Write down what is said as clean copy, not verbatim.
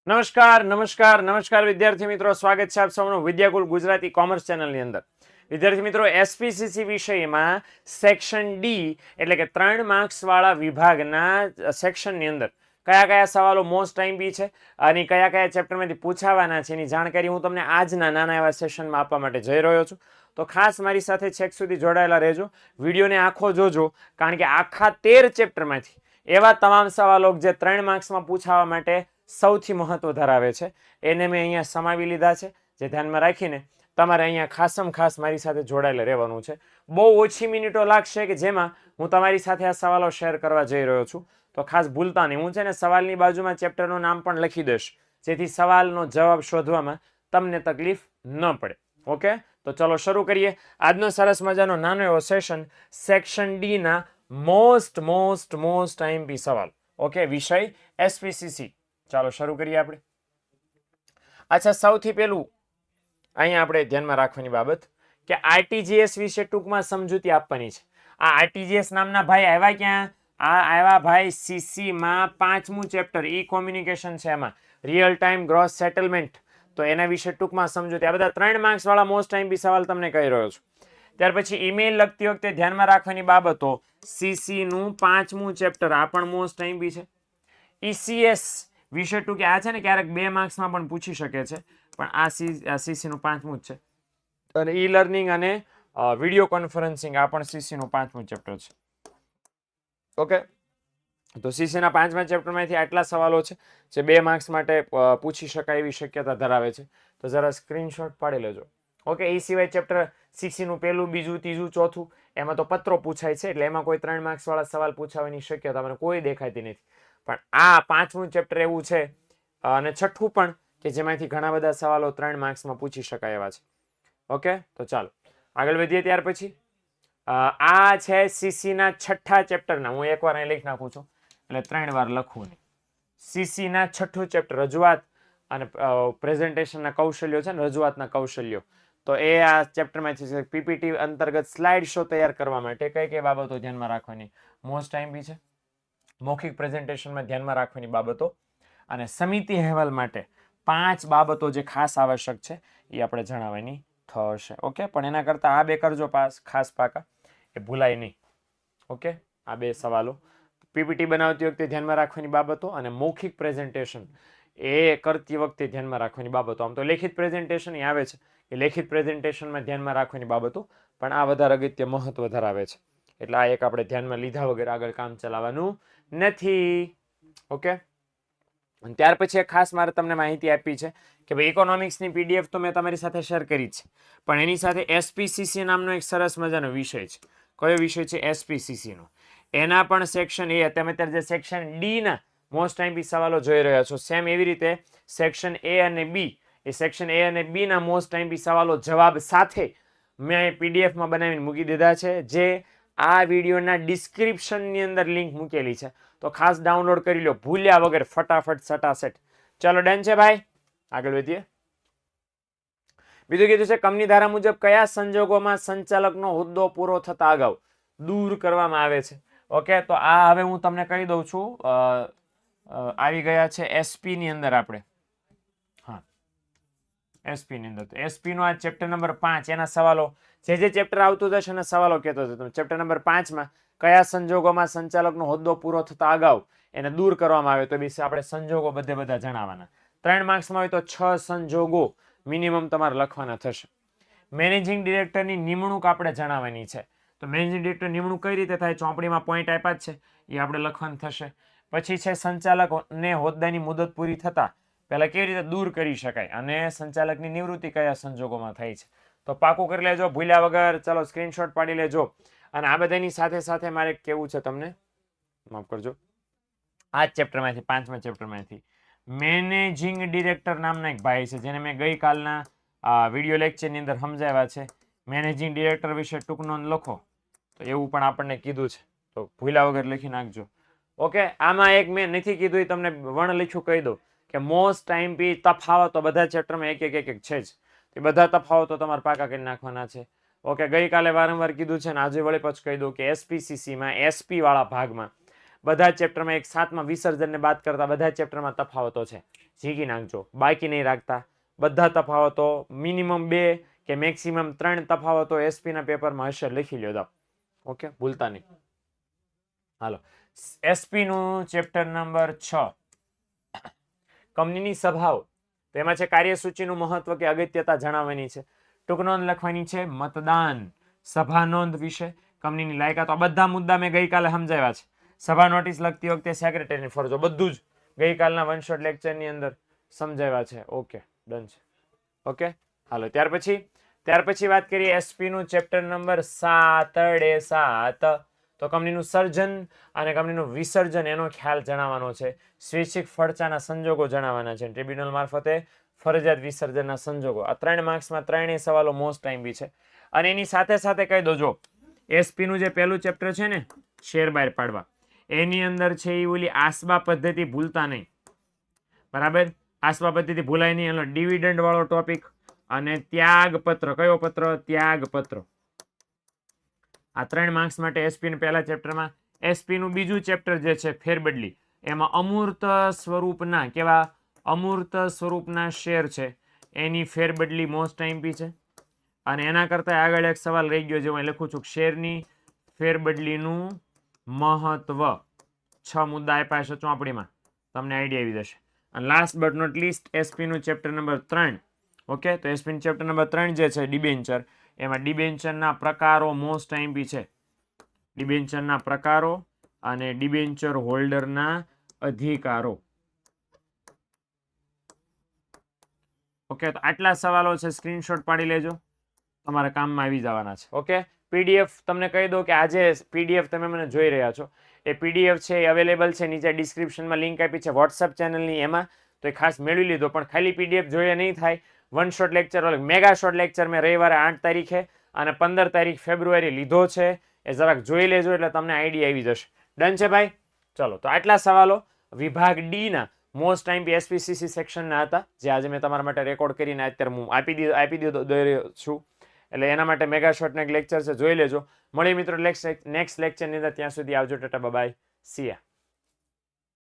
નમસ્કાર નમસ્કાર નમસ્કાર વિદ્યાર્થી મિત્રો, સ્વાગત છે આપ સૌનું વિદ્યાકુલ ગુજરાતી કોમર્સ ચેનલની અંદર. વિદ્યાર્થી મિત્રો, એસપીસીસી વિષયમાં સેક્શન ડી એટલે કે 3 માર્ક્સ વાળા વિભાગના સેક્શનની અંદર કયા કયા સવાલો મોસ્ટ ટાઈમ છે અને કયા કયા ચેપ્ટરમાંથી પૂછાવાના છે એની જાણકારી હું તમને આજના નાના એવા સેશનમાં આપવા માટે જઈ રહ્યો છું. તો ખાસ મારી સાથે છેક સુધી જોડાયેલા રહેજો, વિડીયોને આખો જોજો, કારણ કે આખા 13 ચેપ્ટરમાંથી એવા તમામ સવાલો જે 3 માર્ક્સમાં પૂછાવા માટે સૌથી મહત્વ ધરાવે છે એને મેં અહીંયા સમાવી લીધા છે, જે ધ્યાનમાં રાખીને તમારે અહીંયા ખાસમ ખાસ મારી સાથે જોડાયેલા રહેવાનું છે. બહુ ઓછી મિનિટો લાગશે કે જેમાં હું તમારી સાથે આ સવાલો શેર કરવા જઈ રહ્યો છું. તો ખાસ ભૂલતા નહીં, હું છે ને સવાલની બાજુમાં ચેપ્ટરનું નામ પણ લખી દઈશ, જેથી સવાલનો જવાબ શોધવામાં તમને તકલીફ ન પડે. ઓકે, તો ચલો શરૂ કરીએ આજનો સરસ મજાનો નાનો એવો સેશન, સેક્શન ડી ના મોસ્ટ આઈએમપી સવાલ. ઓકે, વિષય એસપીસીસી. ચાલો શરૂ કરીએ આપણે. અચ્છા, સૌથી પહેલું અહીંયા આપણે ધ્યાનમાં રાખવાની બાબત કે આરટીજીએસ વિશે ટૂંકમાં સમજૂતી આપવાની છે. આ આરટીજીએસ નામના ભાઈ આવ્યા ક્યાં? આ આવ્યા ભાઈ સીસી માં 5મું ચેપ્ટર ઈ કોમ્યુનિકેશન છે, એમાં રિયલ ટાઈમ ગ્રોસ સેટલમેન્ટ. તો એના વિશે ટૂંકમાં સમજૂતી. આ બધા 3 માર્ક્સ વાળા મોસ્ટ ટાઈમ સવાલ તમને કહી રહ્યો છું. ત્યાર પછી ઈમેલ લખતી વખતે ધ્યાનમાં રાખવાની બાબતો, સીસી નું 5મું ચેપ્ટર આ પણ મોસ્ટ ટાઈમ છે. ઈસીએસ વિશે ટૂંકે આ છે ને ક્યારેક 2 માર્ક્સમાં પણ પૂછી શકે છે, પણ આ સીસી નું 5મું જ છે. અને ઈ લર્નિંગ અને વિડીયો કોન્ફરન્સિંગ આ પણ સીસી નું 5મું ચેપ્ટર છે. ઓકે, તો સીસી ના 5મા ચેપ્ટરમાંથી આટલા સવાલો છે જે 2 માર્ક્સ માટે પૂછી શકાય એવી શક્યતા ધરાવે છે. તો જરા સ્ક્રીનશોટ પાડી લેજો. ઓકે, એ સિવાય ચેપ્ટર સીસી નું 1, 2, 3, 4 એમાં તો પત્રો પૂછાય છે, એટલે એમાં કોઈ 3 માર્ક્સ વાળા સવાલ પૂછાવાની શક્યતા મને કોઈ દેખાતી નથી. પણ આ 5મું ચેપ્ટર એવું છે અને 6થું પણ કે જેમાંથી ઘણા બધા સવાલો 3 માર્ક્સમાં પૂછી શકાય એવા છે. ઓકે, તો ચાલો આગળ વધીએ. ત્યાર પછી આ છે સીસી ના 6થા ચેપ્ટરના, હું એકવાર અહીં લખી નાખું છું એટલે 3 વાર લખવું નહીં. સીસી ના 6થું ચેપ્ટર રજૂઆત અને પ્રેઝન્ટેશનના કૌશલ્યો છે ને, રજૂઆતના કૌશલ્યો. તો એ આ ચેપ્ટરમાંથી છે. પીપીટી અંતર્ગત સ્લાઇડ શો તૈયાર કરવા માટે કઈ કઈ બાબતો ધ્યાનમાં રાખવાની મોસ્ટ ટાઈમ બી છે. મૌખિક પ્રેઝન્ટેશનમાં ધ્યાનમાં રાખવાની બાબતો અને સમિતિ અહેવાલ માટે 5 બાબતો જે ખાસ આવશ્યક છે એ આપણે જણાવવાની થશે. ઓકે, પણ એના કરતાં આ 2 કરજો પાસ, ખાસ પાકા, એ ભૂલાય નહીં. ઓકે, આ 2 સવાલો પીપીટી બનાવતી વખતે ધ્યાનમાં રાખવાની બાબતો અને મૌખિક પ્રેઝન્ટેશન એ કરતી વખતે ધ્યાનમાં રાખવાની બાબતો. આમ તો લેખિત પ્રેઝન્ટેશન એ આવે છે કે લેખિત પ્રેઝન્ટેશનમાં ધ્યાનમાં રાખવાની બાબતો, પણ આ વધારે અગત્ય મહત્વ ધરાવે છે. એટલે આ એક આપણે ધ્યાનમાં લીધા વગર આગળ કામ ચલાવવાનું નથી. ઓકે, અને ત્યાર પછી ખાસ મારે તમને માહિતી આપી છે કે ભાઈ ઇકોનોમિક્સની પીડીએફ તો મેં તમારી સાથે શેર કરી છે, પણ એની સાથે એસપીસીસી નામનો એક સરસ મજાનો વિષય છે. કયો વિષય છે? એસપીસીસી નો. એના પણ સેક્શન એ, તમે અત્યારે જે સેક્શન ડી ના મોસ્ટ ટાઈમ સવાલો જોઈ રહ્યા છો, સેમ એવી રીતે સેક્શન એ અને બી, એ સેક્શન એ અને બી ના મોસ્ટ ટાઈમ સવાલો જવાબ સાથે મેં પીડીએફમાં બનાવીને મૂકી દીધા છે, જે આ વિડીયોના ડિસ્ક્રિપ્શનની અંદર લિંક મૂકેલી છે. તો ખાસ ડાઉનલોડ કરી લો ભૂલ્યા વગર, ફટાફટ સટાસટ. ચલો ડન છે ભાઈ, આગળ વધીએ. બીજું કીધું છે કંપની ધારા મુજબ કયા સંજોગોમાં સંચાલકનો હોદ્દો પૂરો થતા અગાઉ દૂર કરવામાં આવે છે. ઓકે, તો આ હવે હું તમને કહી દઉં છું. આવી ગયા છે એસપી ની અંદર આપણે. હા, એસપી ની અંદર. તો એસપી નો આ ચેપ્ટર નંબર 5, એના સવાલો જે ચેપ્ટર આવતું જશે એના સવાલો કહેતો હતો. ચેપ્ટર નંબર 5 માં કયા સંજોગોમાં સંચાલકનો હોદ્દો પૂરો થતા અગાઉ એને દૂર કરવામાં આવે, તો વિશે આપણે સંજોગો બધા જણાવવાના. 3 માર્ક્સમાં હોય તો 6 સંજોગો મિનિમમ તમારે લખવાના થશે. મેનેજિંગ ડિરેક્ટરની નિમણૂક આપણે જણાવવાની છે. તો મેનેજિંગ ડિરેક્ટર નિમણૂક કઈ રીતે થાય? ચોપડીમાં પોઈન્ટ આપ્યા જ છે, એ આપણે લખવાનું થશે. પછી છે સંચાલકને હોદ્દાની મુદત પૂરી થતા પહેલા કેવી રીતે દૂર કરી શકાય અને સંચાલકની નિવૃત્તિ કયા સંજોગોમાં થાય છે. તો પાકું કરી લેજો ભૂલ્યા વગર. ચલો સ્ક્રીનશોટ પાડી લેજો. અને આ બધાની સાથે સાથે મારે કેવું છે તમને, માફ કરજો, આ ચેપ્ટરમાંથી 5મા ચેપ્ટરમાંથી મેનેજિંગ ડિરેક્ટર નામના એક ભાઈ છે, જેને મેં ગઈકાલના વિડીયો લેક્ચરની અંદર સમજાવ્યા છે. મેનેજિંગ ડિરેક્ટર વિશે ટૂંક નોંધ લખો, તો એવું પણ આપણને કીધું છે, તો ભૂલ્યા વગર લખી નાખજો. ઓકે, આમાં એક મેં નથી કીધું એ તમને વણ લખ્યું કહી દઉં કે મોસ્ટ ટાઈમ પી તફાવતો બધા ચેપ્ટરમાં એક છે જ. એ બધા તફાવતો તમારે પાકા કરી નાખવાના છે. ઓકે, ગઈકાલે વારંવાર કીધું છે ને આજે વળી પાછું કહી દઉં કે એસપીસીસી માં એસપી વાળા ભાગમાં બધા ચેપ્ટરમાં એક 7માં વિસર્જનને બાદ કરતા બધા ચેપ્ટરમાં તફાવતો છે, ઝીકી નાખજો, બાકી નહીં રાખતા. બધા તફાવતો મિનિમમ 2 કે મેક્સિમમ 3 તફાવતો એસપી ના પેપરમાં હશે, લખી લ્યો. ઓકે, ભૂલતા નહીં. હાલો, એસપી નું ચેપ્ટર નંબર 6 કંપનીની સભાઓ. તો એમાં છે કાર્યસૂચિનું મહત્વ કે અગત્યતા જણાવવાની છે, ટૂંક નોંધ લખવાની છે, મતદાન, સભા નોંધ વિશે, કંપનીની લાયકાત. આ બધા મુદ્દા મેં ગઈકાલે સમજાવ્યા છે. સભા નોટિસ લખતી વખતે સેક્રેટરીની ફરજો, બધું જ ગઈકાલના વન શોટ લેક્ચરની અંદર સમજાવ્યા છે. ઓકે, ડન છે. ઓકે, હાલો, ત્યાર પછી વાત કરીએ એસપી નું ચેપ્ટર નંબર 7 તો કંપનીનું સર્જન અને કંપનીનું વિસર્જન એનો ખ્યાલ જણાવવાનો છે. સ્વૈચ્છિક ફડચાના સંજોગો જણાવવાના છે. ટ્રિબ્યુનલ મારફતે ફરજિયાત વિસર્જનના સંજોગો. આ 3 માર્ક્સમાં 3 સવાલો મોસ્ટ ટાઈમ બી છે. અને એની સાથે સાથે કહી દો, જો એસપી નું જે પહેલું ચેપ્ટર છે ને, શેર બહાર પાડવા, એની અંદર છે એ ઓલી આસબા પદ્ધતિ ભૂલતા નહીં. બરાબર, આસબા પદ્ધતિ ભૂલાય નહીં. એનો ડિવિડન્ડ વાળો ટોપિક અને ત્યાગપત્ર. કયો પત્ર? ત્યાગપત્ર. આ 3 માર્ક્સ માટે એસપી ના પહેલા ચેપ્ટરમાં. એસપી નું બીજું ચેપ્ટર જે છે ફેરબદલી, એમાં અમૂર્ત સ્વરૂપના કેવા અમૂર્ત સ્વરૂપના શેર છે એની ફેરબદલી મોસ્ટ ટાઈમ છે. અને એના કરતા આગળ એક સવાલ રહી ગયો, જે હું લખું છું, શેરની ફેરબદલીનું મહત્વ. 6 મુદ્દા આપ્યા છે ચોપડીમાં, તમને આઈડિયા આવી જશે. અને last but not least SP નું ચેપ્ટર નંબર 3. ઓકે, તો એસપી નું ચેપ્ટર નંબર 3 જે છે ડિબેન્ચર, એમાં ડિબેન્ચરના પ્રકારો મોસ્ટ ટાઈમ છે. ડિબેન્ચરના પ્રકારો અને ડિબેન્ચર હોલ્ડરના અધિકારો. ઓકે, તો આટલા સવાલો છે, સ્ક્રીનશોટ પાડી લેજો, તમારા કામમાં આવી જવાના છે. ઓકે, પીડીએફ તમને કહી દો કે આજે પીડીએફ તમે મને જોઈ રહ્યા છો, એ પીડીએફ છે એ અવેલેબલ છે, નીચે ડિસ્ક્રિપ્શનમાં લિંક આપી છે વોટ્સઅપ ચેનલની, એમાં તો એ ખાસ મેળવી લીધો. પણ ખાલી પીડીએફ જોઈએ નહીં થાય. One shot lecture, mega shot lecture મેં રવિવારે 8 તારીખે અને 15 તારીખ ફેબ્રુઆરી લીધો છે, એ જરાક જોઈ લેજો એટલે તમને આઈડિયા આવી જશે. ડન છે ભાઈ? ચલો, તો આટલા સવાલો વિભાગ ડી ના મોસ્ટ ટાઈમ એસપીસીસી સેક્શનના હતા, જે આજે મેં તમારા માટે રેકોર્ડ કરીને અત્યારે હું આપી દીધો છું. એટલે એના માટે મેગા શોટનો એક લેક્ચર છે, જોઈ લેજો. મળી મિત્રો નેક્સ્ટ લેક્ચરની અંદર. ત્યાં સુધી આવજો, ટાટા બાય, સી યા.